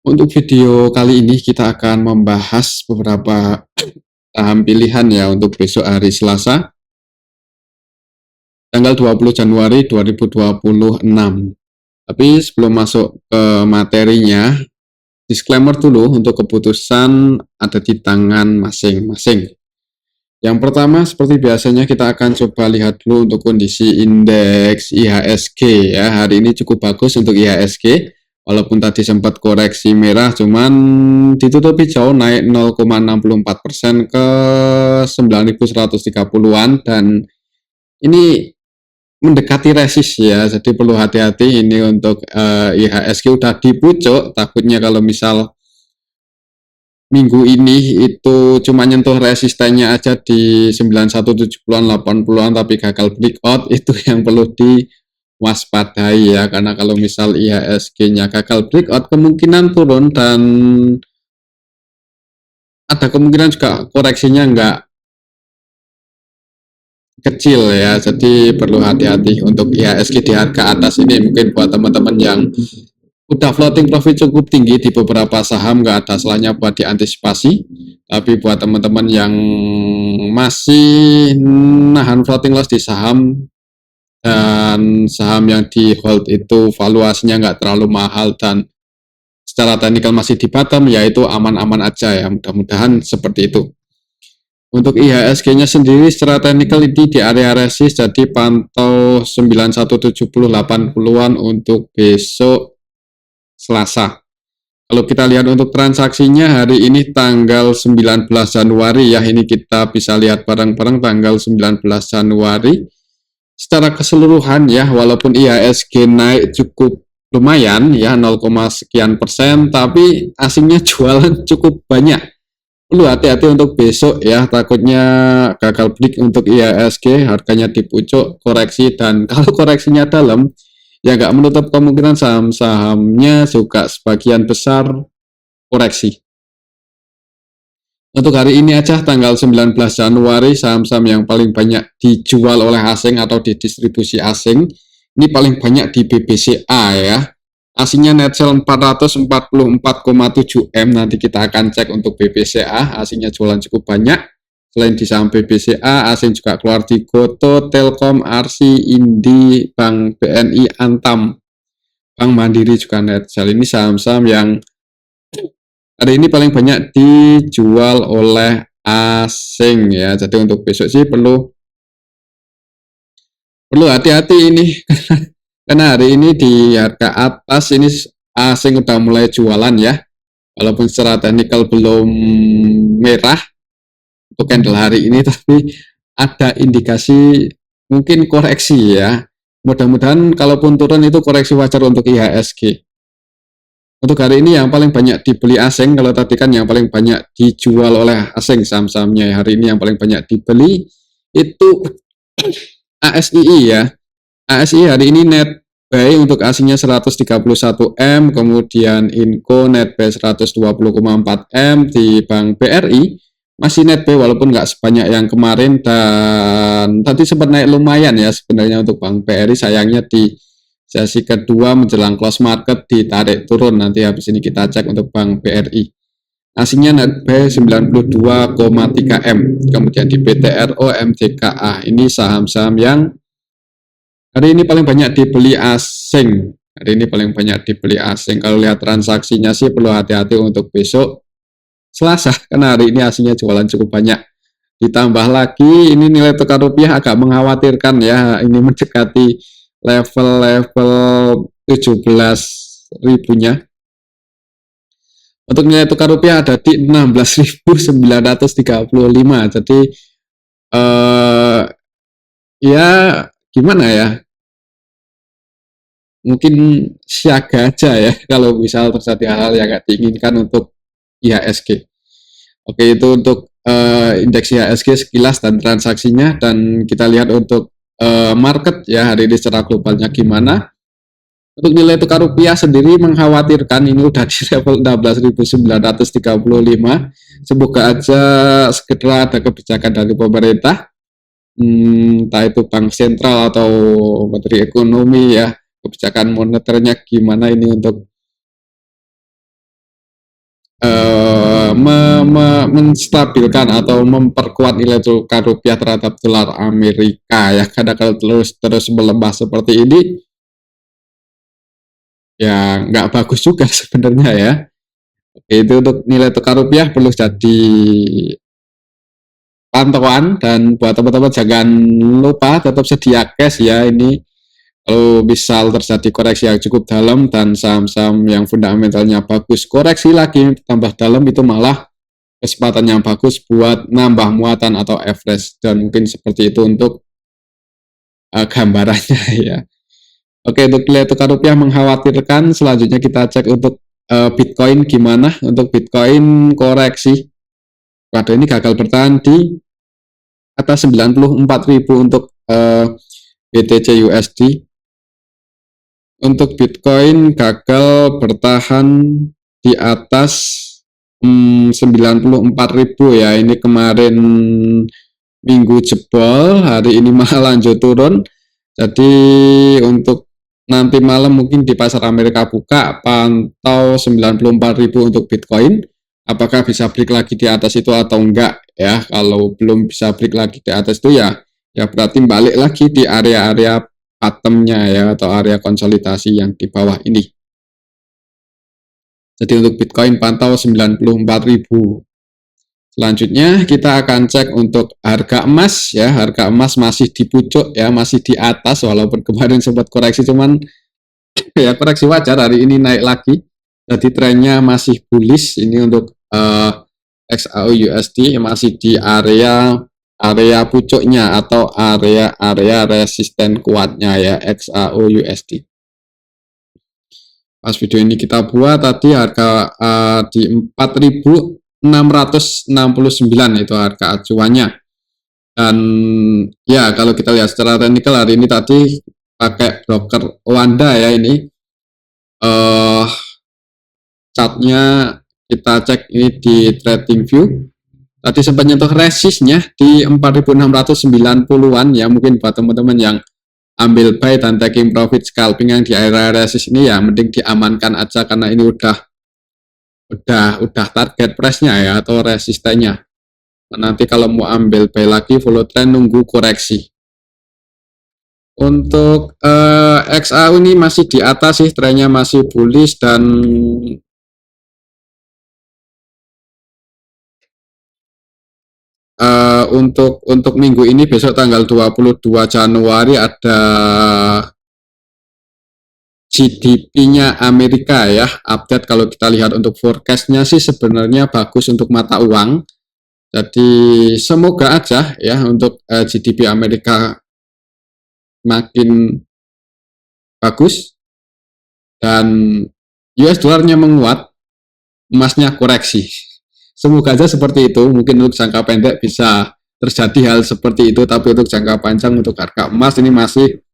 Untuk video kali ini kita akan membahas beberapa saham pilihan ya untuk besok hari Selasa, tanggal 20 Januari 2026. Tapi sebelum masuk ke materinya, disclaimer dulu untuk keputusan ada di tangan masing-masing. Yang pertama, seperti biasanya kita akan coba lihat dulu untuk kondisi indeks IHSG ya. Hari ini cukup bagus untuk IHSG. Walaupun tadi sempat koreksi merah, cuman ditutupi jauh naik 0,64% ke 9.130-an dan ini mendekati resist ya. Jadi perlu hati-hati ini untuk IHSG udah di pucuk. Takutnya kalau misal minggu ini itu cuma nyentuh resistennya aja di 9170-an 80-an tapi gagal breakout, itu yang perlu diwaspadai ya, karena kalau misal IHSG-nya gagal breakout kemungkinan turun dan ada kemungkinan juga koreksinya nggak kecil ya, jadi perlu hati-hati untuk IHSG di harga atas ini. Mungkin buat teman-teman yang udah floating profit cukup tinggi di beberapa saham nggak ada salahnya buat diantisipasi, tapi buat teman-teman yang masih nahan floating loss di saham dan saham yang di hold itu valuasinya nggak terlalu mahal dan secara teknikal masih di bottom, yaitu aman-aman aja ya, mudah-mudahan seperti itu. Untuk IHSG-nya sendiri secara teknikal ini di area resist, jadi pantau 9170-80-an untuk besok Selasa. Kalau kita lihat untuk transaksinya hari ini tanggal 19 Januari ya, ini kita bisa lihat bareng-bareng tanggal 19 Januari. Secara keseluruhan ya, walaupun IHSG naik cukup lumayan ya 0, sekian persen, tapi asingnya jualan cukup banyak. Perlu hati-hati untuk besok ya, takutnya gagal break untuk IHSG, harganya di pucuk, koreksi, dan kalau koreksinya dalam, ya nggak menutup kemungkinan saham-sahamnya juga sebagian besar koreksi. Untuk hari ini aja tanggal 19 Januari, saham-saham yang paling banyak dijual oleh asing atau didistribusi asing, ini paling banyak di BBCA ya. Asingnya net sell 444,7 M, nanti kita akan cek untuk BBCA, asingnya jualan cukup banyak. Selain di saham BBCA, asing juga keluar di Goto, Telkom, Arsi, Indi, Bank BNI, Antam, Bank Mandiri juga net sell. Ini saham-saham yang hari ini paling banyak dijual oleh asing ya. Jadi untuk besok sih perlu hati-hati ini karena hari ini di harga atas ini asing udah mulai jualan ya. Walaupun secara teknikal belum merah untuk candle hari ini, tapi ada indikasi mungkin koreksi ya. Mudah-mudahan kalaupun turun itu koreksi wajar untuk IHSG. Untuk hari ini yang paling banyak dibeli asing, kalau tadi kan yang paling banyak dijual oleh asing saham-sahamnya, hari ini yang paling banyak dibeli itu ASII ya. ASI hari ini net buy untuk asingnya 131 M, kemudian Inco net buy 120,4 M, di Bank BRI masih net buy walaupun nggak sebanyak yang kemarin, dan tadi sempat naik lumayan ya sebenarnya untuk Bank BRI, sayangnya di sesi kedua menjelang close market ditarik turun. Nanti habis ini kita cek untuk Bank BRI. Asingnya net buy 92,3 M, kemudian di BTRO, MJKA, ini saham-saham yang hari ini paling banyak dibeli asing. Hari ini paling banyak dibeli asing. Kalau lihat transaksinya sih perlu hati-hati untuk besok Selasa, karena hari ini asingnya jualan cukup banyak. Ditambah lagi ini nilai tukar rupiah agak mengkhawatirkan ya. Ini mendekati level-level 17 ribunya. Untuk nilai tukar rupiah ada di 16.935. Jadi ya gimana ya, mungkin siaga aja ya kalau misal terjadi hal-hal yang nggak diinginkan untuk IHSG. Oke, itu untuk indeks IHSG sekilas dan transaksinya, dan kita lihat untuk market ya hari ini secara globalnya gimana. Untuk nilai tukar rupiah sendiri mengkhawatirkan, ini udah di level 16.935. Semoga aja segera ada kebijakan dari pemerintah, entah itu bank sentral atau menteri ekonomi ya, kebijakan moneternya gimana ini untuk menstabilkan atau memperkuat nilai tukar rupiah terhadap dolar Amerika ya, karena kalau terus melemah seperti ini ya nggak bagus juga sebenarnya ya. Itu untuk nilai tukar rupiah perlu jadi pantauan, dan buat teman-teman jangan lupa tetap sedia cash ya. Ini kalau misal terjadi koreksi yang cukup dalam dan saham-saham yang fundamentalnya bagus koreksi lagi tambah dalam, itu malah kesempatan yang bagus buat nambah muatan atau average, dan mungkin seperti itu untuk gambarannya ya. Oke, untuk nilai tukar rupiah mengkhawatirkan. Selanjutnya kita cek untuk Bitcoin gimana. Untuk Bitcoin koreksi pada ini gagal bertahan di atas 94.000 untuk BTC USD. Untuk Bitcoin gagal bertahan di atas 94.000 ya. Ini kemarin minggu jebol, hari ini malah lanjut turun. Jadi untuk nanti malam mungkin di pasar Amerika buka pantau 94.000 untuk Bitcoin. Apakah bisa break lagi di atas itu atau enggak ya? Kalau belum bisa break lagi di atas itu ya berarti balik lagi di area-area bottomnya ya, atau area konsolidasi yang di bawah ini. Jadi untuk Bitcoin pantau 94.000. Selanjutnya kita akan cek untuk harga emas ya. Harga emas masih di pucuk ya, masih di atas walaupun kemarin sempat koreksi, cuman ya koreksi wajar, hari ini naik lagi. Jadi trennya masih bullish. Ini untuk XAU USD masih di area pucuknya atau area resisten kuatnya ya, XAU USD. Pas video ini kita buat tadi harga di 4.669 itu harga acuannya. Dan ya kalau kita lihat secara teknikal hari ini tadi pakai broker Wanda ya, ini chartnya kita cek ini di TradingView. Tadi sempat nyentuh resistnya di 4.690-an ya. Mungkin buat teman-teman yang ambil buy dan taking profit scalping yang di area resist ini ya mending diamankan aja, karena ini udah target price-nya ya atau resistennya. Nanti kalau mau ambil buy lagi follow trend nunggu koreksi. Untuk XAU ini masih di atas sih, trennya masih bullish. Dan untuk minggu ini besok tanggal 22 Januari ada GDP-nya Amerika ya, update. Kalau kita lihat untuk forecast-nya sih sebenarnya bagus untuk mata uang. Jadi semoga aja ya untuk GDP Amerika makin bagus dan US dollarnya menguat, emasnya koreksi. Semoga aja seperti itu. Mungkin untuk jangka pendek bisa terjadi hal seperti itu, tapi untuk jangka panjang untuk harga emas ini masih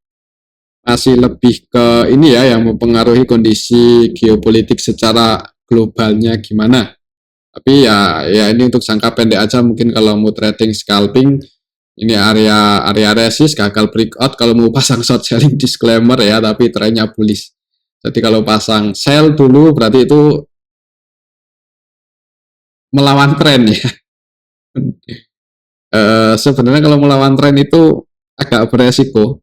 lebih ke ini ya, yang mempengaruhi kondisi geopolitik secara globalnya gimana. Tapi ya ini untuk jangka pendek aja. Mungkin kalau mau trading scalping ini area resist gagal breakout, kalau mau pasang short selling disclaimer ya, tapi trennya bullish. Jadi kalau pasang sell dulu berarti itu melawan tren ya. Sebenarnya kalau melawan tren itu agak beresiko,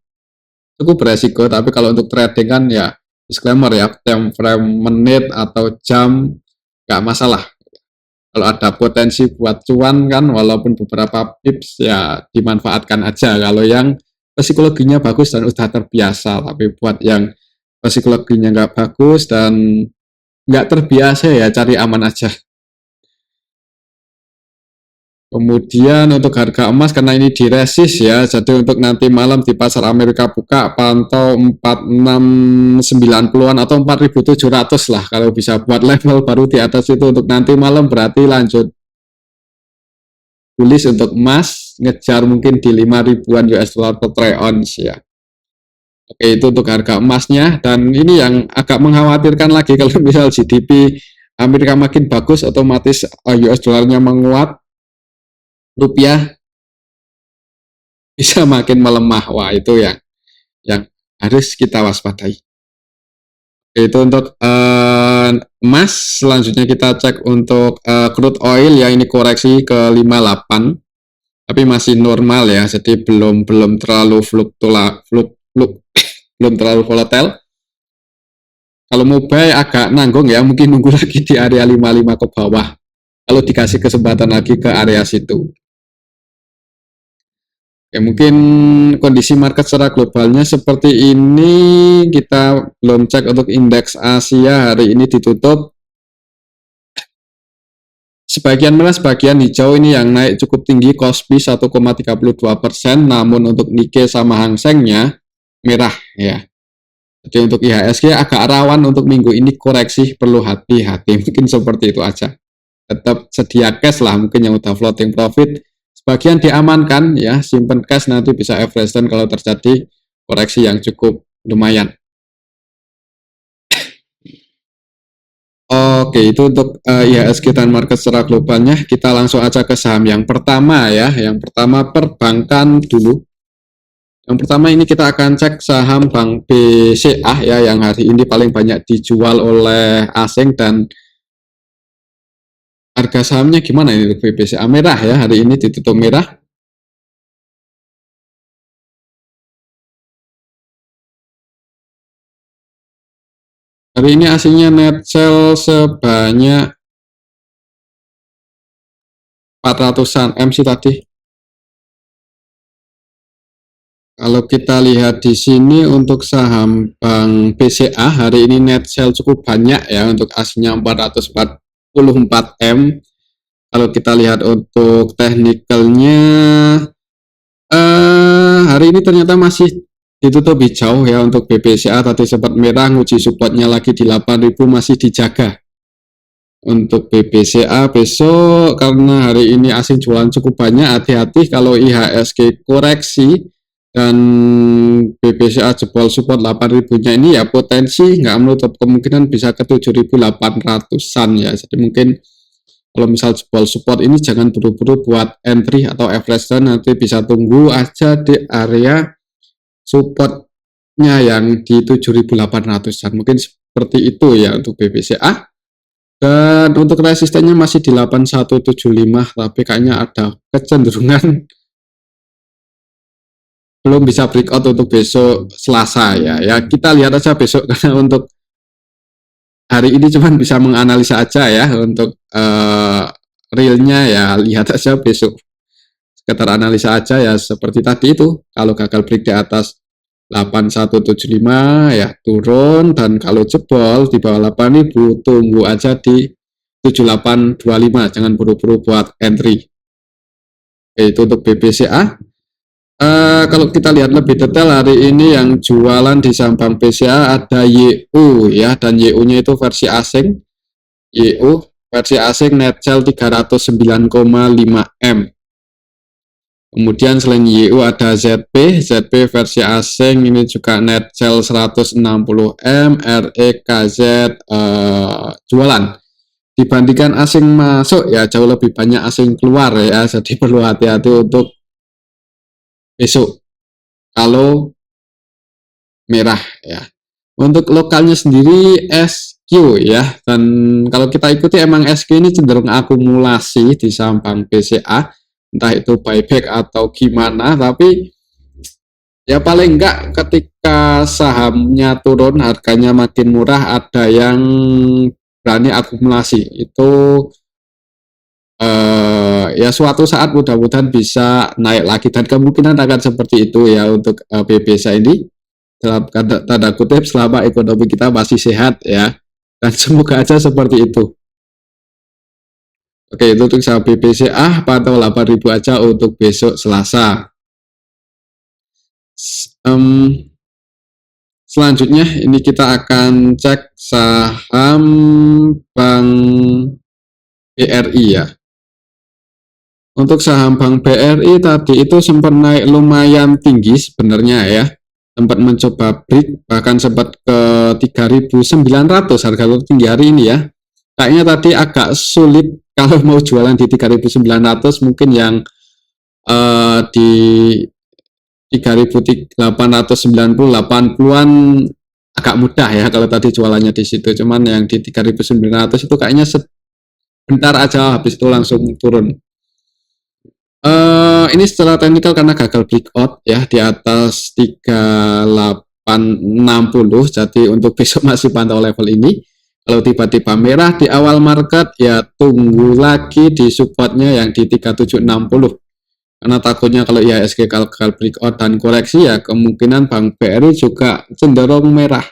cukup beresiko. Tapi kalau untuk trading kan ya disclaimer ya, time frame menit atau jam nggak masalah. Kalau ada potensi buat cuan kan, walaupun beberapa pips ya dimanfaatkan aja kalau yang psikologinya bagus dan udah terbiasa. Tapi buat yang psikologinya nggak bagus dan nggak terbiasa ya cari aman aja. Kemudian untuk harga emas karena ini di resist ya, jadi untuk nanti malam di pasar Amerika buka pantau 4690-an atau 4700 lah, kalau bisa buat level baru di atas itu untuk nanti malam berarti lanjut bullish untuk emas, ngejar mungkin di 5.000-an US dollar per troy ounce ya. Oke, itu untuk harga emasnya. Dan ini yang agak mengkhawatirkan lagi, kalau misal GDP Amerika makin bagus otomatis US dollarnya menguat, rupiah bisa makin melemah. Wah, itu yang harus kita waspadai. Itu untuk dan emas. Selanjutnya kita cek untuk crude oil ya, ini koreksi ke 58 tapi masih normal ya, jadi belum terlalu belum terlalu volatile. Kalau mau buy agak nanggung ya, mungkin nunggu lagi di area 55 ke bawah kalau dikasih kesempatan lagi ke area situ. Ya, mungkin kondisi market secara globalnya seperti ini. Kita belum cek untuk indeks Asia, hari ini ditutup sebagian merah, sebagian hijau. Ini yang naik cukup tinggi, Kospi 1,32%, namun untuk Nikkei sama Hang Seng-nya merah ya. Jadi untuk IHSG agak rawan untuk minggu ini koreksi, perlu hati-hati. Mungkin seperti itu aja. Tetap sedia cash lah, mungkin yang udah floating profit sebagian diamankan ya, simpen cash, nanti bisa average down kalau terjadi koreksi yang cukup lumayan. Oke, itu untuk IHSG dan market secara globalnya. Kita langsung aja ke saham yang pertama ya. Yang pertama perbankan dulu. Yang pertama ini kita akan cek saham Bank BCA ya, yang hari ini paling banyak dijual oleh asing. Dan harga sahamnya gimana ini untuk BCA? Merah ya, hari ini ditutup merah. Hari ini aslinya net sell sebanyak 400-an M sih tadi. Kalau kita lihat di sini untuk saham Bank BCA hari ini net sell cukup banyak ya, untuk aslinya 444 M. Kalau kita lihat untuk teknikalnya, hari ini ternyata masih ditutup hijau ya. Untuk BBCA tadi sempat merah, nguji supportnya lagi di 8.000, masih dijaga. Untuk BBCA besok karena hari ini asing jualan cukup banyak, hati-hati kalau IHSG koreksi dan BBCA jebol support 8.000-nya ini ya, potensi nggak menutup kemungkinan bisa ke 7.800-an ya. Jadi mungkin kalau misal jebol support ini jangan buru-buru buat entry atau average down, nanti bisa tunggu aja di area supportnya yang di 7.800-an, mungkin seperti itu ya untuk BBCA. Dan untuk resistennya masih di 8175, tapi kayaknya ada kecenderungan belum bisa breakout untuk besok Selasa ya. Ya kita lihat aja besok, karena untuk hari ini cuman bisa menganalisa aja ya. Untuk realnya ya lihat aja besok, sekitar analisa aja ya. Seperti tadi itu, kalau gagal break di atas 8175 ya turun, dan kalau jebol di bawah 8.000 tunggu aja di 7825, jangan buru-buru buat entry. Oke, itu untuk BBCA. Kalau kita lihat lebih detail hari ini yang jualan di saham Bank BCA ada YU ya, dan YU-nya itu versi asing. YU versi asing net sell 309,5 M. Kemudian selain YU ada ZP versi asing, ini juga net sell 160 M. REKZ jualan. Dibandingkan asing masuk ya jauh lebih banyak asing keluar ya, jadi perlu hati-hati untuk besok kalau merah ya. Untuk lokalnya sendiri SQ ya, dan kalau kita ikuti emang SQ ini cenderung akumulasi di saham Bank BCA, entah itu buyback atau gimana, tapi ya paling enggak ketika sahamnya turun harganya makin murah, ada yang berani akumulasi itu ya suatu saat mudah-mudahan bisa naik lagi, dan kemungkinan akan seperti itu ya untuk BBCA ini, dalam tanda kutip selama ekonomi kita masih sehat ya, dan semoga aja seperti itu. Oke, itu untuk saham BBCA pantau 8.000 aja untuk besok Selasa. Selanjutnya ini kita akan cek saham Bank BRI ya. Untuk saham Bank BRI tadi itu sempat naik lumayan tinggi sebenarnya ya, sempat mencoba break, bahkan sempat ke 3.900 harga tertinggi hari ini ya. Kayaknya tadi agak sulit kalau mau jualan di 3.900, mungkin yang di 3.890 80-an agak mudah ya kalau tadi jualannya di situ, cuman yang di 3.900 itu kayaknya sebentar aja habis itu langsung turun. Ini secara teknikal karena gagal breakout ya di atas 3860, jadi untuk besok masih pantau level ini. Kalau tiba-tiba merah di awal market ya tunggu lagi di supportnya yang di 3760, karena takutnya kalau IHSG gagal breakout dan koreksi ya kemungkinan Bank BRI juga cenderung merah.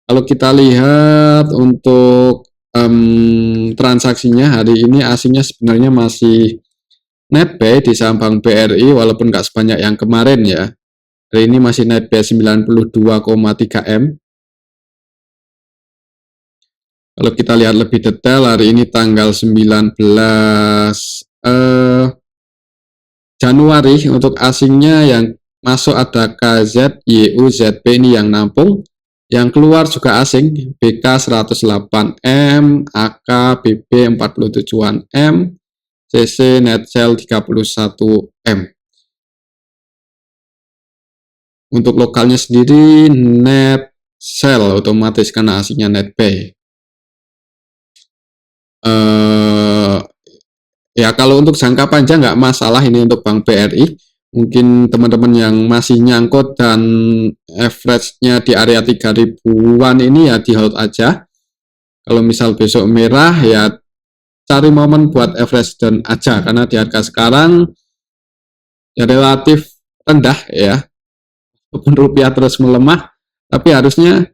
Kalau kita lihat untuk transaksinya hari ini asingnya sebenarnya masih net buy di saham Bank BRI walaupun nggak sebanyak yang kemarin ya. Hari ini masih net buy 92,3 M. Kalau kita lihat lebih detail, hari ini tanggal 19 Januari untuk asingnya yang masuk ada KZ, YU, ZB ini yang nampung. Yang keluar juga asing, BK 108M, AK, BB 47M, CC net sell 31M. Untuk lokalnya sendiri net sell otomatis karena asingnya net buy. Ya kalau untuk jangka panjang nggak masalah ini untuk Bank BRI. Mungkin teman-teman yang masih nyangkut dan average-nya di area 3000-an ini ya di hold aja. Kalau misal besok merah ya cari momen buat average down aja, karena di harga sekarang ya relatif rendah ya, walaupun rupiah terus melemah, tapi harusnya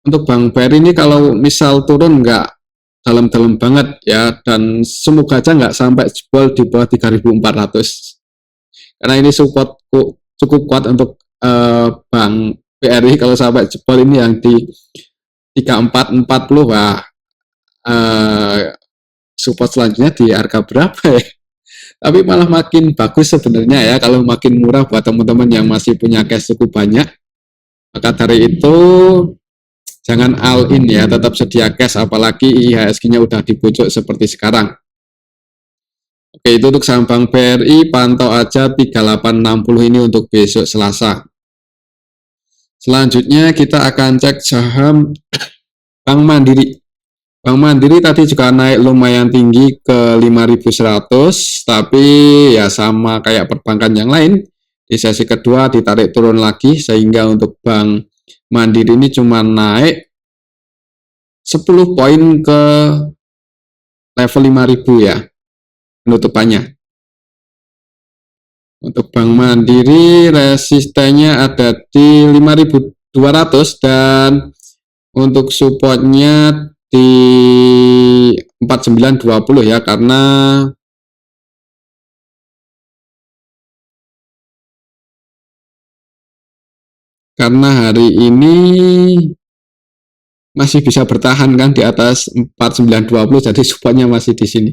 untuk Bank BRI ini kalau misal turun nggak dalam-dalam banget ya, dan semoga aja nggak sampai jebol di bawah 3400, karena ini support cukup kuat untuk Bank BRI. Kalau sampai jebol ini yang di 3440, wah support selanjutnya di harga berapa ya? Tapi malah makin bagus sebenarnya ya kalau makin murah buat teman-teman yang masih punya cash cukup banyak. Maka dari itu jangan all in ya, tetap sedia cash, apalagi IHSG-nya udah di pucuk seperti sekarang. Oke, itu untuk saham Bank BRI, pantau aja 3860 ini untuk besok Selasa. Selanjutnya kita akan cek saham Bank Mandiri. Bank Mandiri tadi juga naik lumayan tinggi ke 5.100, tapi ya sama kayak perbankan yang lain, di sesi kedua ditarik turun lagi, sehingga untuk Bank Mandiri ini cuma naik 10 poin ke level 5.000 ya penutupannya. Untuk Bank Mandiri resistennya ada di 5.200 dan untuk supportnya di 4920 ya, karena hari ini masih bisa bertahan kan di atas 4920, jadi supportnya masih di sini.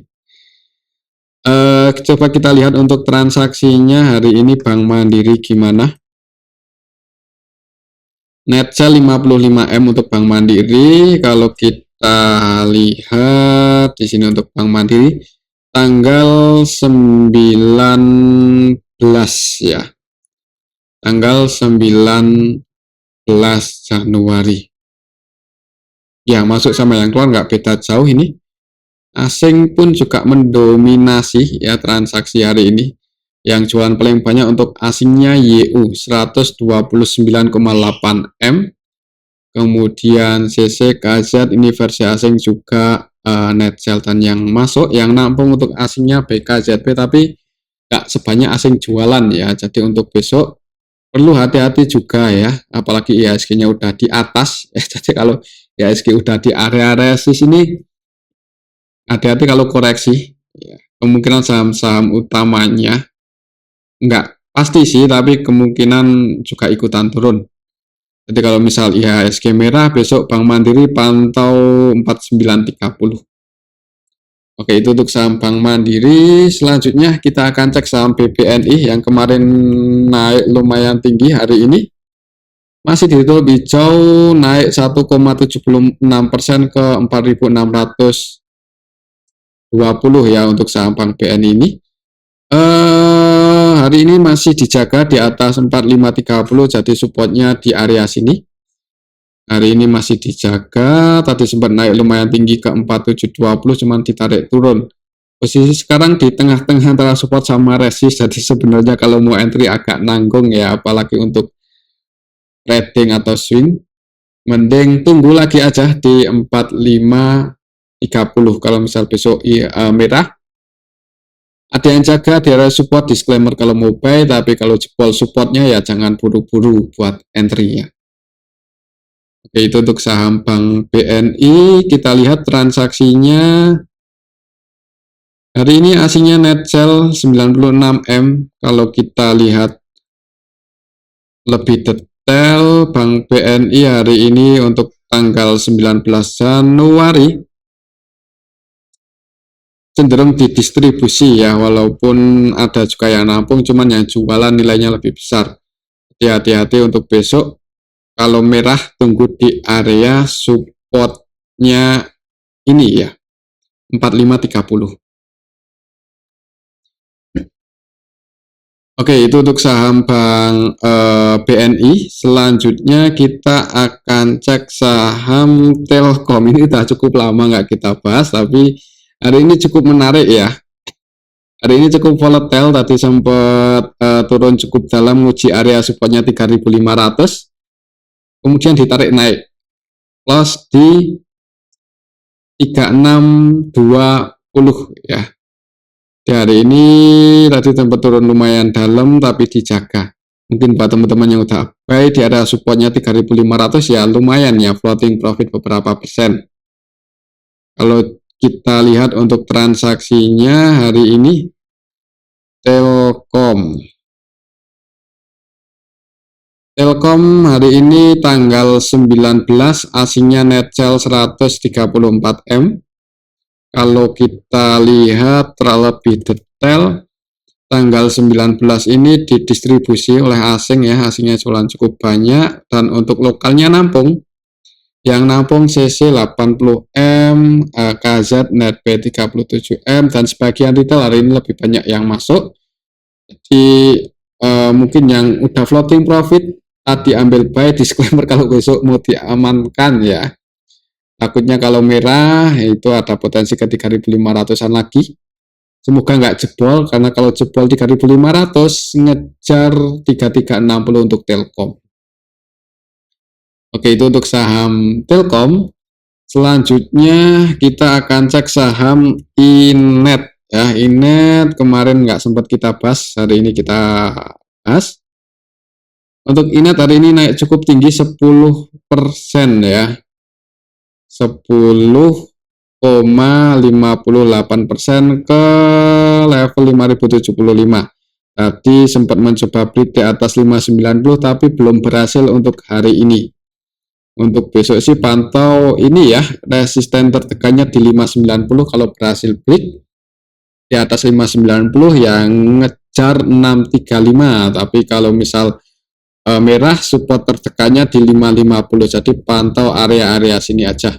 Coba kita lihat untuk transaksinya hari ini Bank Mandiri gimana. Net sell 55M untuk Bank Mandiri. Kalau kita lihat di sini untuk Bank Mandiri tanggal 19 ya. Tanggal 19 Januari. Ya, masuk sama yang keluar nggak beda jauh ini. Asing pun juga mendominasi ya transaksi hari ini. Yang jualan paling banyak untuk asingnya YU 129,8 M. Kemudian CC, KZ ini versi asing juga net sell, dan yang masuk yang nampung untuk asingnya BK, ZB, tapi nggak sebanyak asing jualan ya. Jadi untuk besok perlu hati-hati juga ya, apalagi IHSG-nya udah di atas ya. Jadi kalau IHSG udah di area resist ini hati-hati kalau koreksi ya. Kemungkinan saham-saham utamanya nggak pasti sih, tapi kemungkinan juga ikutan turun. Jadi kalau misal IHSG merah, besok Bank Mandiri pantau 4930. Oke, itu untuk saham Bank Mandiri. Selanjutnya kita akan cek saham BBNI yang kemarin naik lumayan tinggi hari ini. Masih ditutup hijau, naik 1,76% ke 4.620 ya untuk saham Bank BNI ini. hari ini masih dijaga di atas 4530, jadi supportnya di area sini. Hari ini masih dijaga, tadi sempat naik lumayan tinggi ke 4720, cuman ditarik turun. Posisi sekarang di tengah-tengah antara support sama resist, jadi sebenarnya kalau mau entry agak nanggung ya, apalagi untuk trading atau swing. Mending tunggu lagi aja di 4530 kalau misal besok merah. Ada yang jaga di area support, disclaimer kalau mau buy, tapi kalau jebol supportnya ya jangan buru-buru buat entry-nya. Oke, itu untuk saham Bank BNI. Kita lihat transaksinya. Hari ini aslinya net sell 96M. Kalau kita lihat lebih detail, Bank BNI hari ini untuk tanggal 19 Januari cenderung didistribusi ya, walaupun ada juga yang nampung, cuman yang jualan nilainya lebih besar. Jadi hati-hati untuk besok. Kalau merah tunggu di area supportnya ini ya, 4530. Oke, itu untuk saham Bank BNI. Selanjutnya kita akan cek saham Telkom. Ini udah cukup lama nggak kita bahas, tapi hari ini cukup menarik ya. Hari ini cukup volatile, tadi sempat turun cukup dalam, uji area supportnya 3500, kemudian ditarik naik, close di 3620 ya. Di hari ini tadi tempat turun lumayan dalam tapi dijaga. Mungkin buat teman-teman yang udah buy di area supportnya 3500 ya lumayan ya, floating profit beberapa persen. Kalau kita lihat untuk transaksinya hari ini, Telkom hari ini tanggal 19 aslinya net sell 134M. Kalau kita lihat terlebih detail, tanggal 19 ini didistribusi oleh asing ya, asingnya jualan cukup banyak, dan untuk lokalnya nampung, yang nampung CC 80M, KZ NetB 37M, dan sebagian retail hari ini lebih banyak yang masuk. Jadi mungkin yang udah floating profit tadi ambil buy, disclaimer kalau besok mau diamankan ya. Takutnya kalau merah itu ada potensi ke 3500-an lagi. Semoga nggak jebol, karena kalau jebol 3500 ngejar 3360 untuk Telkom. Oke, itu untuk saham Telkom. Selanjutnya kita akan cek saham Inet ya. Inet kemarin nggak sempat kita bahas, hari ini kita bahas. Untuk Inet hari ini naik cukup tinggi 10% ya. 10,58% ke level 5075. Tadi sempat mencoba break di atas 590 tapi belum berhasil untuk hari ini. Untuk besok sih pantau ini ya, resisten tertekannya di 590. Kalau berhasil break di atas 590 yang ngejar 635. Tapi kalau misal merah, support tertekannya di 550. Jadi pantau area-area sini aja.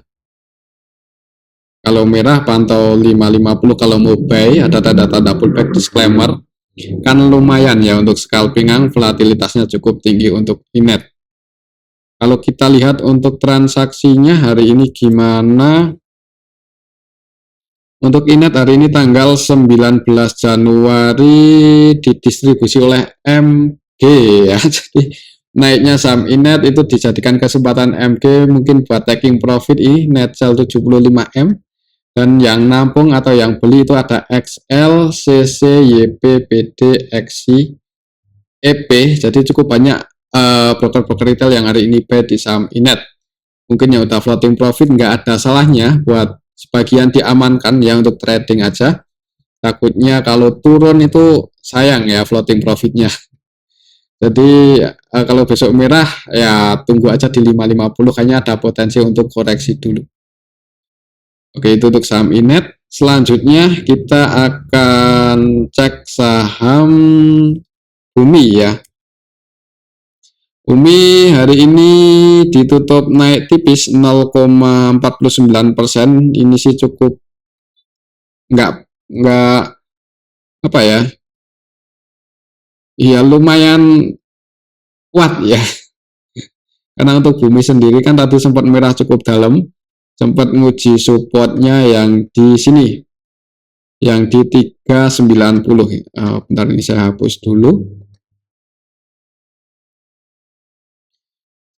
Kalau merah pantau 550, kalau mau buy ada tanda-tanda pullback, disclaimer. Kan lumayan ya untuk scalping, volatilitasnya cukup tinggi untuk Inet. Kalau kita lihat untuk transaksinya hari ini gimana? Untuk Inet hari ini tanggal 19 Januari didistribusi oleh MG ya. Jadi naiknya saham Inet itu dijadikan kesempatan MG mungkin buat taking profit ini, net sell 75M. Dan yang nampung atau yang beli itu ada XL, CC, YP, PD, XI, EP. Jadi cukup banyak broker-broker retail yang hari ini buy di saham Inet. Mungkin yang udah floating profit nggak ada salahnya buat sebagian diamankan ya untuk trading aja. Takutnya kalau turun itu sayang ya floating profitnya. Jadi kalau besok merah ya tunggu aja di 550, kayaknya ada potensi untuk koreksi dulu. Oke, itu untuk saham Inet. Selanjutnya kita akan cek saham Bumi ya. Bumi hari ini ditutup naik tipis 0,49%. Ini sih cukup nggak apa ya, Iya lumayan kuat ya. Karena untuk bumi sendiri kan tadi sempat merah cukup dalam, sempat nguji supportnya yang di sini, yang di 390. Bentar ini saya hapus dulu.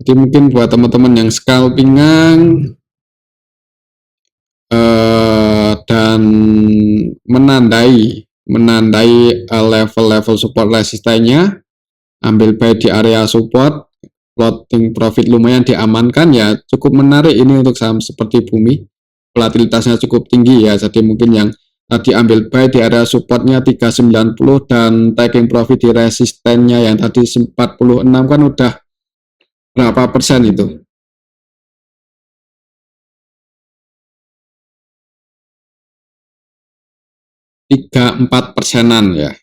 Jadi mungkin buat teman-teman yang scalpingan dan menandai level-level support resistennya, ambil buy di area support, floating profit lumayan diamankan ya, cukup menarik ini untuk saham seperti bumi. Volatilitasnya cukup tinggi ya, jadi mungkin yang tadi ambil buy di area supportnya 390 dan taking profit di resistennya yang tadi 46 kan udah berapa persen itu? 3-4 persenan ya.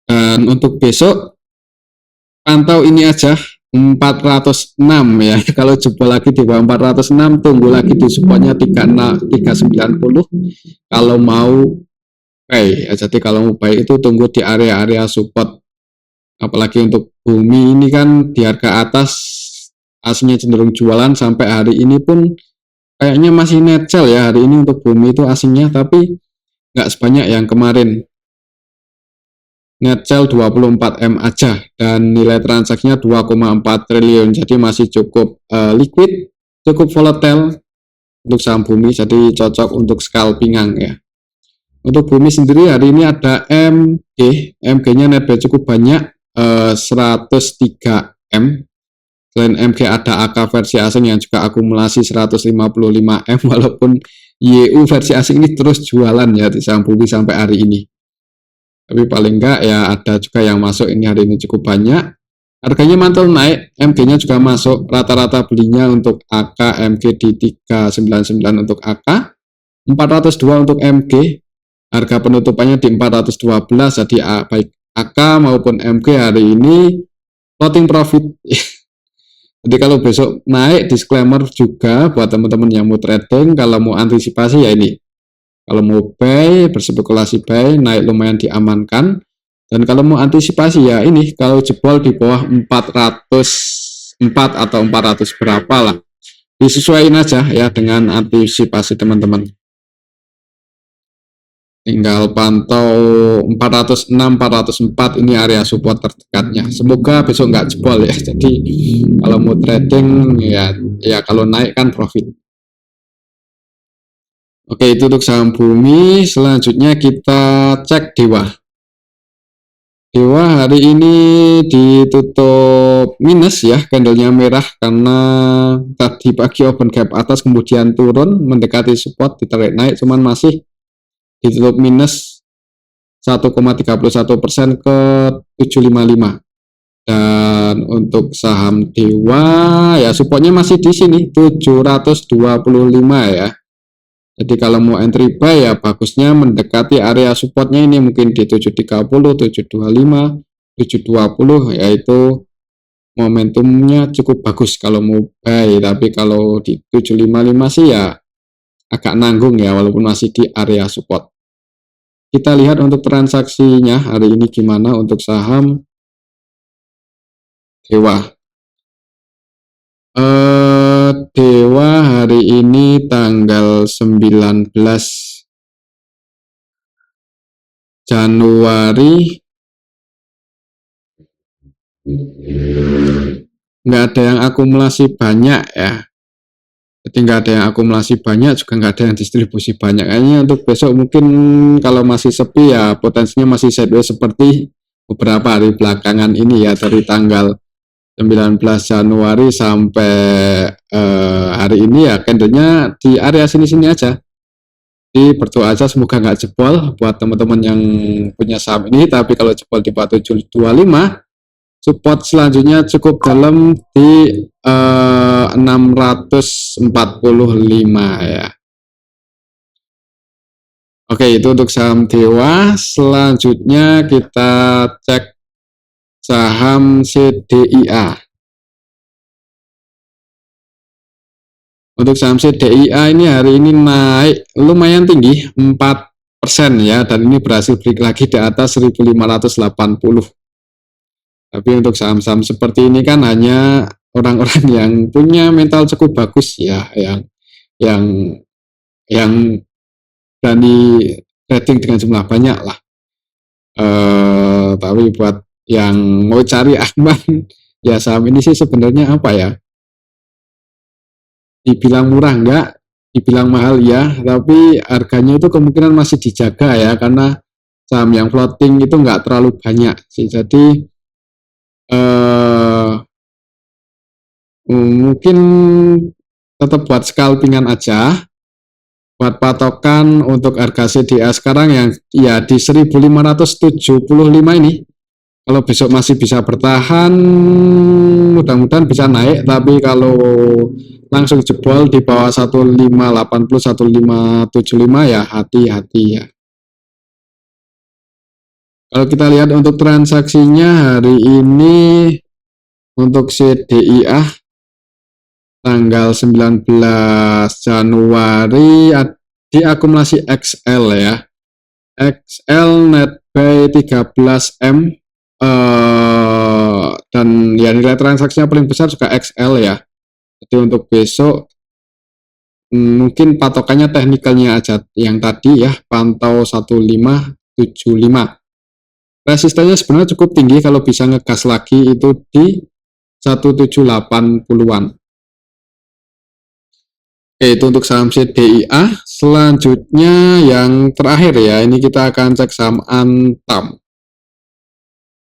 Dan untuk besok pantau ini aja 406 ya. Kalau jebol lagi di bawah 406 tunggu lagi di supportnya 390. Kalau mau buy ya, jadi kalau mau buy itu tunggu di area-area support. Apalagi untuk bumi ini kan di harga atas aslinya cenderung jualan sampai hari ini pun kayaknya masih net sell ya hari ini untuk bumi itu asingnya, tapi nggak sebanyak yang kemarin. Net sell 24 M aja dan nilai transaksinya 2,4 triliun, jadi masih cukup liquid, cukup volatile untuk saham bumi, jadi cocok untuk scalpingan ya. Untuk bumi sendiri hari ini ada MG-nya net buy cukup banyak, 103 M. Selain MG ada AK versi asing yang juga akumulasi 155 M, walaupun YU versi asing ini terus jualan ya di saham bumi sampai hari ini. Tapi paling enggak ya ada juga yang masuk ini hari ini cukup banyak. Harganya mantul naik, MG-nya juga masuk, rata-rata belinya untuk AK MG di 399 untuk AK, 402 untuk MG, harga penutupannya di 412, jadi baik AK maupun MG hari ini floating profit. Jadi kalau besok naik, disclaimer juga buat teman-teman yang mau trading, kalau mau antisipasi ya ini. Kalau mau buy, berspekulasi buy, naik lumayan diamankan. Dan kalau mau antisipasi ya ini, kalau jebol di bawah 404 atau 400 berapa lah. Disesuaikan aja ya dengan antisipasi teman-teman. Tinggal pantau 406, 404 ini area support terdekatnya. Semoga besok nggak jebol ya. Jadi kalau mau trading ya kalau naik kan profit. Oke, itu untuk saham bumi. Selanjutnya kita cek Dewa. Dewa hari ini ditutup minus ya, candlenya merah karena tadi pagi open gap atas kemudian turun mendekati support, ditarik naik cuman masih ditutup minus 1,31% ke 755. Dan untuk saham Dewa ya supportnya masih di sini 725 ya. Jadi kalau mau entry buy ya bagusnya mendekati area supportnya ini mungkin di 730, 725, 720 yaitu momentumnya cukup bagus kalau mau buy, tapi kalau di 755 sih ya agak nanggung ya walaupun masih di area support. Kita lihat untuk transaksinya hari ini gimana untuk saham Dewa. Dewa hari ini tanggal 19 Januari nggak ada yang akumulasi banyak ya. Jadi nggak ada yang akumulasi banyak, juga nggak ada yang distribusi banyak. Kayaknya untuk besok mungkin kalau masih sepi ya potensinya masih sideways seperti beberapa hari belakangan ini ya, dari tanggal 19 Januari sampai hari ini ya candlenya di area sini-sini aja. Jadi berdoa aja semoga nggak jebol buat teman-teman yang punya saham ini, tapi kalau jebol di 4725 support selanjutnya cukup dalam di 645 ya. Oke, itu untuk saham Dewa. Selanjutnya kita cek saham CDIA. Untuk saham CDIA ini hari ini naik lumayan tinggi, ya, dan ini berhasil break lagi di atas 1580. Tapi untuk saham-saham seperti ini kan hanya orang-orang yang punya mental cukup bagus ya, yang yang berani trading dengan jumlah banyak lah. Tapi buat yang mau cari aman, ya saham ini sih sebenarnya apa ya? Dibilang murah enggak, dibilang mahal ya, tapi harganya itu kemungkinan masih dijaga ya, karena saham yang floating itu enggak terlalu banyak sih. Jadi mungkin tetap buat scalpingan aja, buat patokan untuk harga CDA sekarang yang ya di 1575 ini. Kalau besok masih bisa bertahan, mudah-mudahan bisa naik, tapi kalau langsung jebol di bawah 1580, 1575 ya hati-hati ya. Kalau kita lihat untuk transaksinya hari ini untuk CDIA tanggal 19 Januari diakumulasi XL ya. XL net by 13M dan ya nilai transaksinya paling besar juga XL ya. Jadi untuk besok mungkin patokannya teknikalnya aja yang tadi ya, pantau 1575. Resistennya sebenarnya cukup tinggi, kalau bisa ngegas lagi itu di 1780-an. Itu untuk saham CDIA. Selanjutnya yang terakhir ya, ini kita akan cek saham Antam.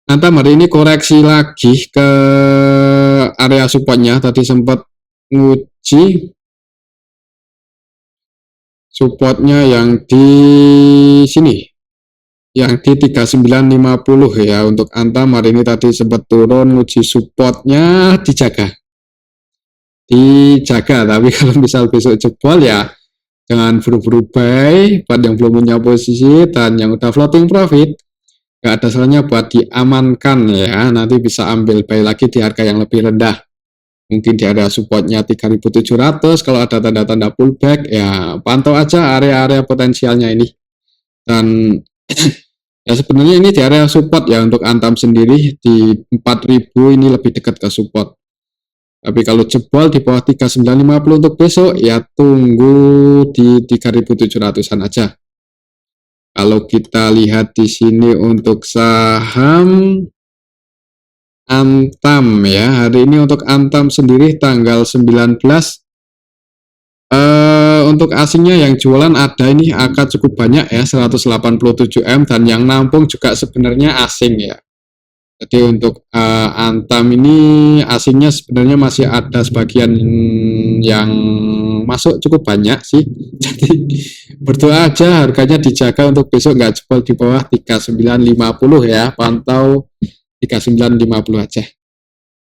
Antam hari ini koreksi lagi ke area supportnya, tadi sempat nguji supportnya yang di sini, yang di 3950 ya. Untuk Antam hari ini tadi sempat turun, uji supportnya dijaga, tapi kalau misal besok jebol ya jangan buru-buru buy. Buat yang belum punya posisi dan yang udah floating profit, nggak ada salahnya buat diamankan ya, nanti bisa ambil buy lagi di harga yang lebih rendah, mungkin di area supportnya 3700. Kalau ada tanda-tanda pullback ya pantau aja area-area potensialnya ini. Dan ya sebenarnya ini di area support ya untuk Antam sendiri di 4000 ini lebih dekat ke support. Tapi kalau jebol di bawah 3950 untuk besok ya tunggu di 3700-an aja. Kalau kita lihat di sini untuk saham Antam ya, hari ini untuk Antam sendiri tanggal 19 untuk asingnya yang jualan ada ini angka cukup banyak ya, 187M, dan yang nampung juga sebenarnya asing ya. Jadi untuk Antam ini asingnya sebenarnya masih ada sebagian yang masuk cukup banyak sih. Jadi berdoa aja harganya dijaga untuk besok nggak jebol di bawah 3950 ya, pantau 3950 aja.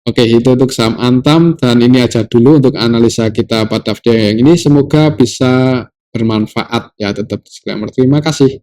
Oke, itu untuk saham Antam, dan ini aja dulu untuk analisa kita pada video yang ini. Semoga bisa bermanfaat ya, tetap disclaimer. Terima kasih.